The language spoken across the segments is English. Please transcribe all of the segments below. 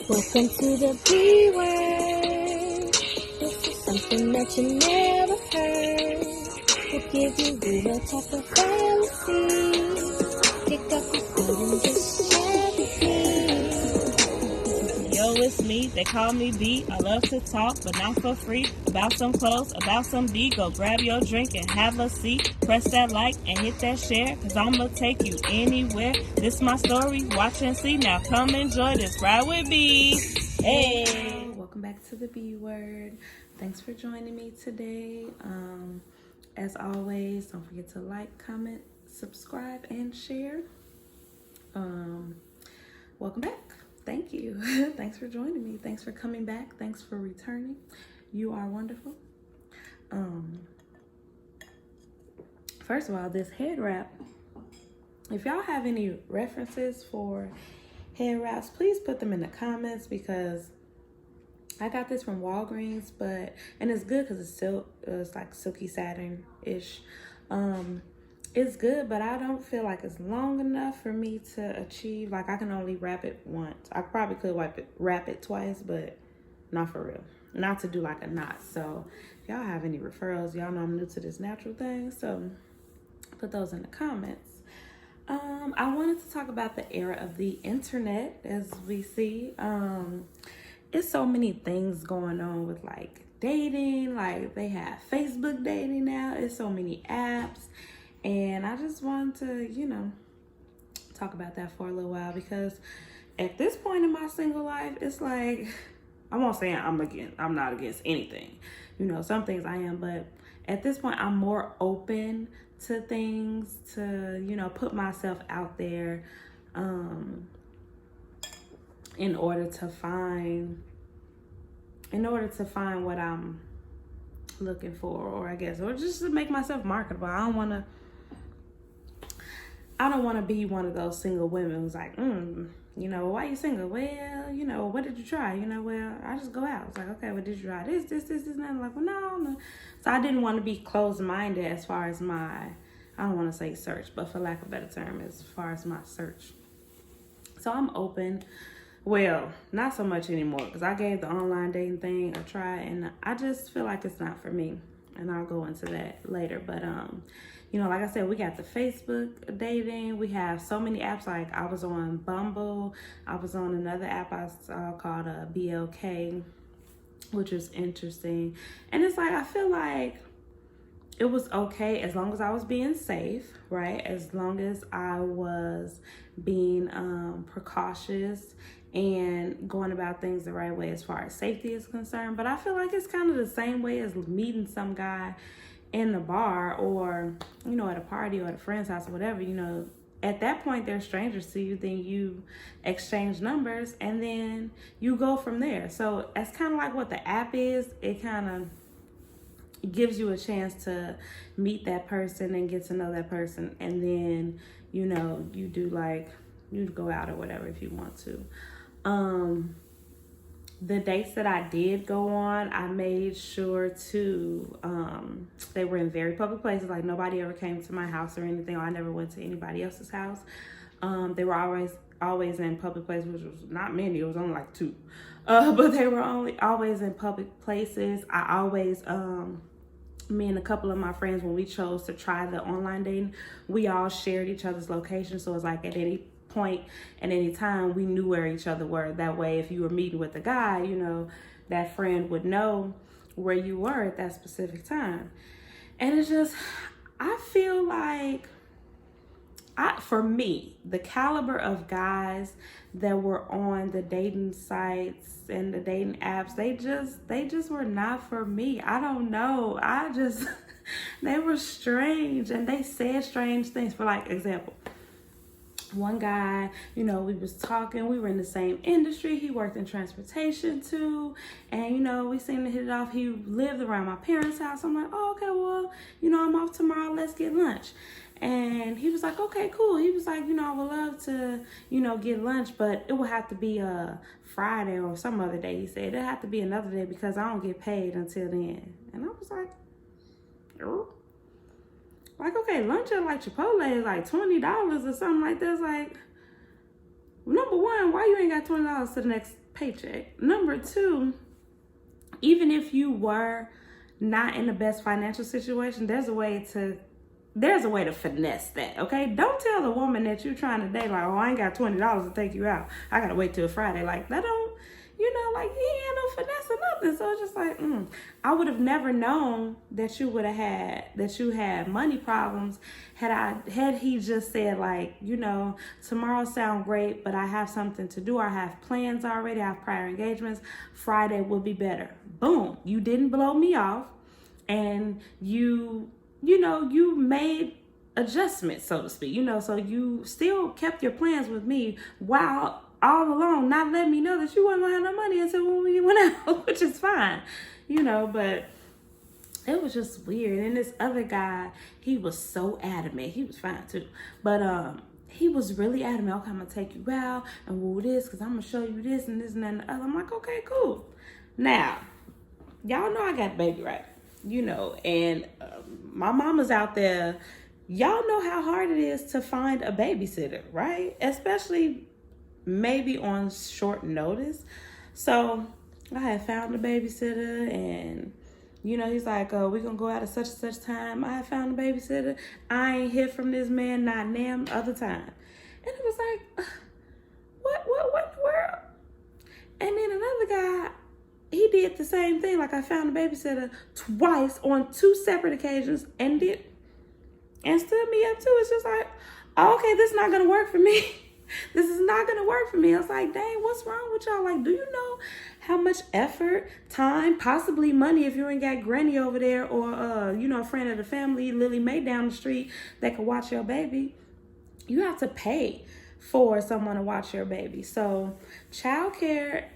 Welcome to the B word. This is something that you never heard. We'll give you real type of fantasy. Pick up your phone and just share with me. Yo, it's me. They call me B. I love to talk, but not for free. About some clothes, about some D. Go grab your drink and have a seat. Press that like and hit that share, cause I'ma take you anywhere. This my story, watch and see. Now come enjoy this ride with B. Hey. Welcome back to the B word. Thanks for joining me today. As always, don't forget to like, comment, subscribe, and share. Welcome back. Thank you. Thanks for joining me. Thanks for coming back. Thanks for returning. You are wonderful. First of all, this head wrap. If y'all have any references for head wraps, please put them in the comments, because I got this from Walgreens, and it's good because it's like silky satin-ish. It's good, but I don't feel like it's long enough for me to achieve. Like, I can only wrap it once. I probably could wrap it twice, but not for real. Not to do like a knot. So if y'all have any referrals, y'all know I'm new to this natural thing, so put those in the comments. I wanted to talk about the era of the internet. As we see, it's so many things going on with like dating. Like, they have Facebook dating now. It's so many apps. And I just wanted to, talk about that for a little while, because at this point in my single life, it's like, I won't say I'm not against anything. Some things I am, but at this point, I'm more open to things, to, put myself out there, in order to find what I'm looking for, or just to make myself marketable. I don't want to be one of those single women who's like, why you single? Well, what did you try? Well, I just go out. It's like, okay, well, did you try this, and I'm like, well, no. So I didn't want to be closed-minded as far as I don't want to say search, but for lack of a better term, as far as my search. So I'm open. Well, not so much anymore, because I gave the online dating thing a try, and I just feel like it's not for me. And I'll go into that later. But, like I said, we got the Facebook dating. We have so many apps. Like, I was on Bumble. I was on another app I saw called BLK, which was interesting. And it's like, I feel like it was okay as long as I was being safe, right? As long as I was being precautious and going about things the right way as far as safety is concerned. But I feel like it's kind of the same way as meeting some guy in the bar, or, at a party, or at a friend's house, or whatever. At that point, they're strangers to you. Then you exchange numbers, and then you go from there. So that's kind of like what the app is. It kind of gives you a chance to meet that person and get to know that person, and then you do, like, you go out or whatever if you want to. The dates that I did go on, I made sure to they were in very public places. Like, nobody ever came to my house or anything, or I never went to anybody else's house. They were always in public places, which was not many. It was only like 2, but they were always in public places. I always me and a couple of my friends, when we chose to try the online dating, we all shared each other's location. So it's like, at any point, at any time, we knew where each other were. That way, if you were meeting with a guy, that friend would know where you were at that specific time. And it's just, I feel like, for me, the caliber of guys that were on the dating sites and the dating apps, they just were not for me. I don't know. They were strange, and they said strange things. For like example, one guy, we was talking, we were in the same industry. He worked in transportation too. And, we seemed to hit it off. He lived around my parents' house. I'm like, oh, okay, well, I'm off tomorrow. Let's get lunch. And he was like, okay, cool. He was like, I would love to, get lunch, but it would have to be a Friday or some other day. He said, it'll have to be another day because I don't get paid until then. And I was like, oh. Like, okay, lunch at like Chipotle is like $20 or something like that. It's like, number one, why you ain't got $20 to the next paycheck. Number two, even if you were not in the best financial situation, there's a way to finesse that, okay? Don't tell the woman that you're trying to date, like, oh, I ain't got $20 to take you out. I gotta wait till Friday. Like, that don't, like, he ain't no finesse or nothing. So it's just like, I would have never known that you had money problems had he just said, like, tomorrow sound great, but I have something to do. I have plans already. I have prior engagements. Friday will be better. Boom. You didn't blow me off, and you made adjustments, so to speak, so you still kept your plans with me while all along not letting me know that you wasn't gonna have no money until when we went out, which is fine, but it was just weird. And this other guy, he was so adamant. He was fine too, but he was really adamant. Okay, I'm gonna take you out and we'll do this because I'm gonna show you this and this and that and the other. I'm like, okay, cool. Now, y'all know I got a baby, right? And my mama's out there. Y'all know how hard it is to find a babysitter, right? Especially maybe on short notice. So I had found a babysitter, and he's like, oh, we're gonna go out at such and such time. I found a babysitter. I ain't hear from this man not damn other time. And it was like, what in the world? And then another guy, he did the same thing. Like, I found a babysitter twice on 2 separate occasions and stood me up too. It's just like, oh, okay, this is not gonna work for me. This is not gonna work for me. I was like, dang, what's wrong with y'all? Like, do you know how much effort, time, possibly money, if you ain't got Granny over there or a friend of the family, Lily Mae down the street, that could watch your baby? You have to pay for someone to watch your baby. So childcare,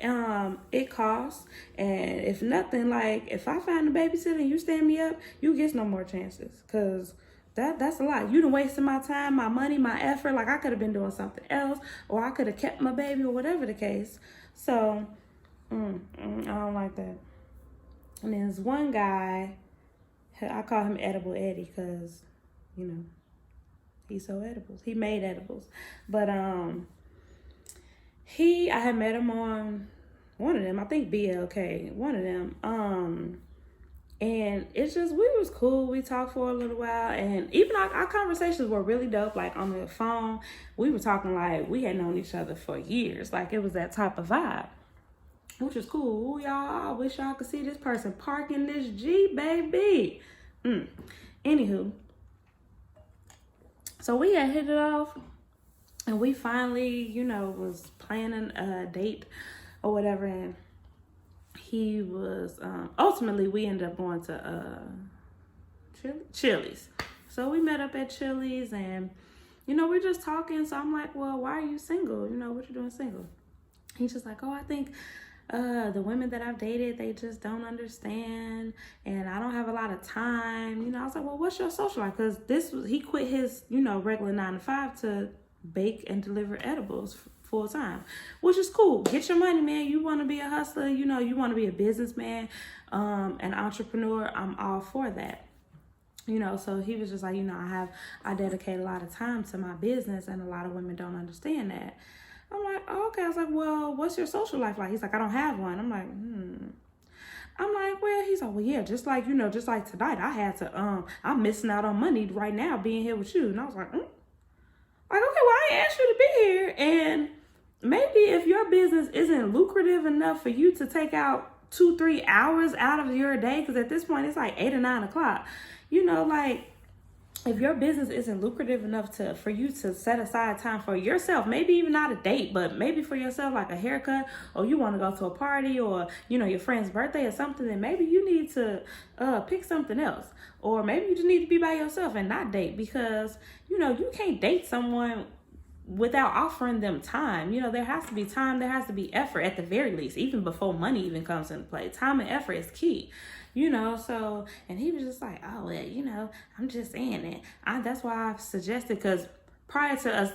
it costs. And if nothing, like, if I find a babysitter and you stand me up, you get no more chances, because that's a lot. You done wasted my time, my money, my effort. Like, I could have been doing something else, or I could have kept my baby, or whatever the case. So I don't like that. And there's one guy, I call him Edible Eddie, because he's so edibles. He made edibles. But I had met him on one of them, I think BLK, one of them. And it's just, we was cool. We talked for a little while, and even our conversations were really dope. Like, on the phone, we were talking like we had known each other for years. Like, it was that type of vibe, which is cool. Ooh, y'all, I wish y'all could see this person parking this Jeep, baby. Anywho, so we had hit it off, and we finally, was planning a date or whatever, and he was, ultimately, we ended up going to Chili's. So we met up at Chili's, and, we're just talking. So I'm like, well, why are you single? What you doing single? He's just like, oh, I think the women that I've dated, they just don't understand, and I don't have a lot of time. I was like, well, what's your social life? Because he quit his, regular 9 to 5 to bake and deliver edibles full time, which is cool. Get your money, man. You want to be a hustler, you want to be a businessman, an entrepreneur. I'm all for that. So he was just like, I dedicate a lot of time to my business, and a lot of women don't understand that. I'm like, oh, okay. I was like, well, what's your social life like? He's like, I don't have one. I'm like, I'm like, well, he's like, well, yeah, just like tonight, I had to, I'm missing out on money right now being here with you. And I was like, Like, okay, well, I ain't asked you to be here. And maybe if your business isn't lucrative enough for you to take out 2-3 hours out of your day, because at this point it's like 8 or 9 o'clock, like, if your business isn't lucrative enough for you to set aside time for yourself, maybe even not a date, but maybe for yourself, like a haircut, or you want to go to a party, or, your friend's birthday or something, then maybe you need to pick something else. Or maybe you just need to be by yourself and not date, because, you can't date someone without offering them time. There has to be time, there has to be effort at the very least, even before money even comes into play. Time and effort is key. So, and he was just like, oh, well, I'm just saying that. That's why I suggested, because prior to us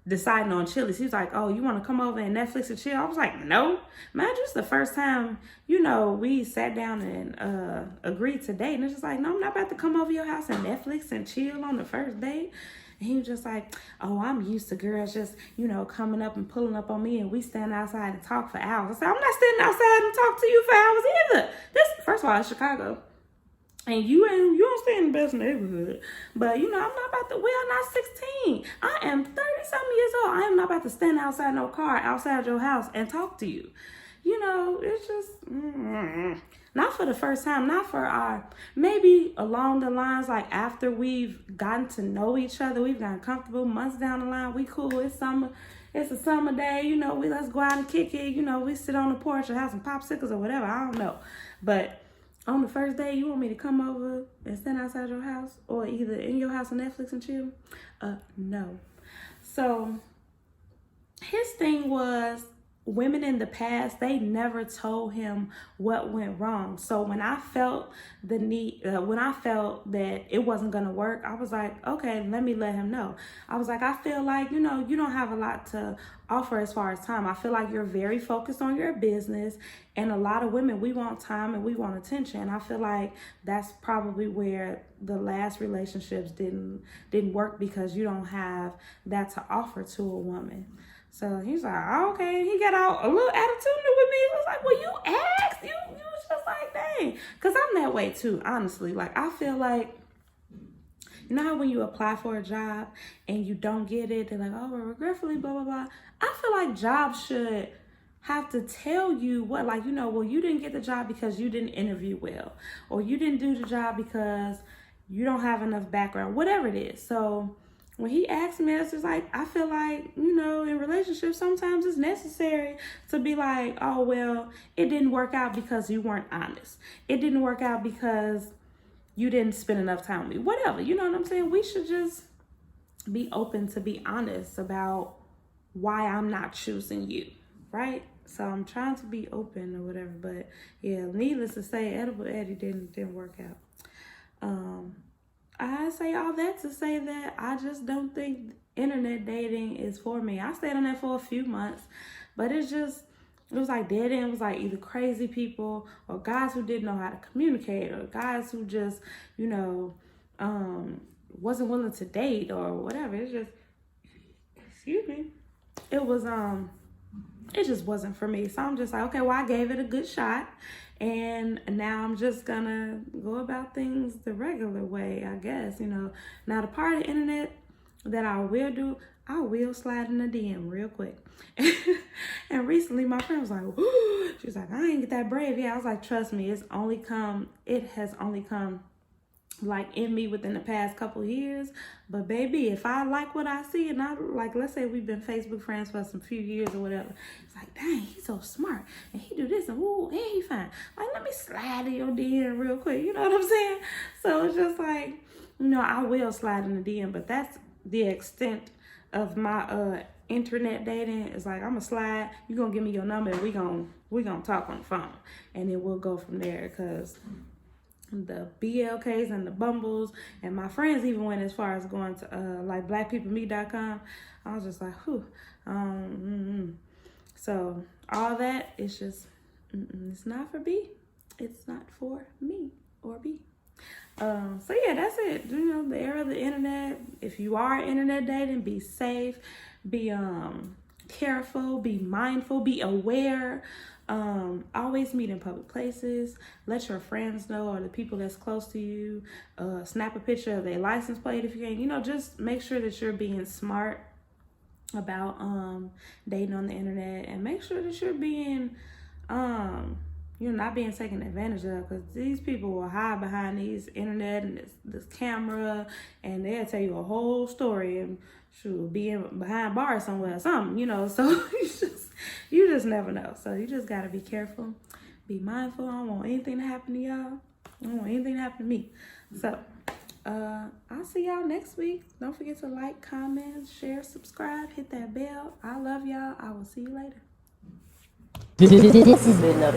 deciding on Chili's, he was like, oh, you want to come over and Netflix and chill? I was like, no. Man, just the first time, we sat down and agreed to date. And it's just like, no, I'm not about to come over your house and Netflix and chill on the first date. And he was just like, oh, I'm used to girls just, coming up and pulling up on me and we stand outside and talk for hours. I said, I'm not standing outside and talk to you for hours either. First of all, it's Chicago. And you don't stay in the best neighborhood. But, I'm not about to, we are not 16. I am 30-something years old. I am not about to stand outside no car, outside your house and talk to you. It's just, not for the first time, not for maybe along the lines, like after we've gotten to know each other, we've gotten comfortable, months down the line, we cool, it's summer, it's a summer day, let's go out and kick it, we sit on the porch or have some popsicles or whatever, I don't know. But on the first day, you want me to come over and stand outside your house or either in your house on Netflix and chill? No. So his thing was, women in the past, they never told him what went wrong. So when I felt the need, when I felt that it wasn't going to work, I was like, okay, let me let him know. I was like, I feel like, you don't have a lot to offer as far as time. I feel like you're very focused on your business, and a lot of women, we want time and we want attention. And I feel like that's probably where the last relationships didn't work, because you don't have that to offer to a woman. So he's like, oh, okay. He got out a little attitude with me. I was like, well, you asked. You was just like, dang. Because I'm that way too, honestly. Like, I feel like, how when you apply for a job and you don't get it, they're like, oh, well, regretfully, blah, blah, blah. I feel like jobs should have to tell you what, well, you didn't get the job because you didn't interview well, or you didn't do the job because you don't have enough background, whatever it is. So when he asked me, it's just like, I feel like, in relationships, sometimes it's necessary to be like, oh, well, it didn't work out because you weren't honest. It didn't work out because you didn't spend enough time with me. Whatever, you know what I'm saying? We should just be open to be honest about why I'm not choosing you, right? So I'm trying to be open or whatever. But yeah, needless to say, Edible Eddie didn't work out. I say all that to say that I just don't think internet dating is for me. I stayed on that for a few months, but it was like dead end. It was like either crazy people or guys who didn't know how to communicate, or guys who just, wasn't willing to date or whatever. It's just, excuse me. It just wasn't for me. So I'm just like, okay, well, I gave it a good shot. And now I'm just gonna go about things the regular way, I guess, Now, the part of the internet that I will do, I will slide in the DM real quick. And recently my friend was like, ooh, she was like, I ain't get that brave. Yeah, I was like, trust me, it has only come like in me within the past couple of years. But baby, if I like what I see, and I like, let's say we've been Facebook friends for some few years or whatever, it's like, dang, he's so smart and he do this and ooh, and he fine. Like, let me slide in your DM real quick, you know what I'm saying? So it's just like, I will slide in the DM, but that's the extent of my internet dating. Is like, I'm gonna slide, you gonna give me your number, and we gonna talk on the phone, and then we'll go from there. Because the BLKs and the Bumbles, and my friends even went as far as going to like blackpeoplemeet.com. I was just like, whew. So all that is just, it's not for B. It's not for me or B. So yeah, that's it. The era of the internet. If you are internet dating, be safe, be careful, be mindful, be aware. Always meet in public places. Let your friends know, or the people that's close to you. Snap a picture of their license plate if you can. Just make sure that you're being smart about dating on the internet, and make sure that you're being not being taken advantage of, because these people will hide behind these internet and this camera, and they'll tell you a whole story and should be behind bars somewhere or something, so you just never know. So you just got to be careful, be mindful. I don't want anything to happen to y'all. I don't want anything to happen to me. So I'll see y'all next week. Don't forget to like, comment, share, subscribe, hit that bell. I love y'all. I will see you later. This has been a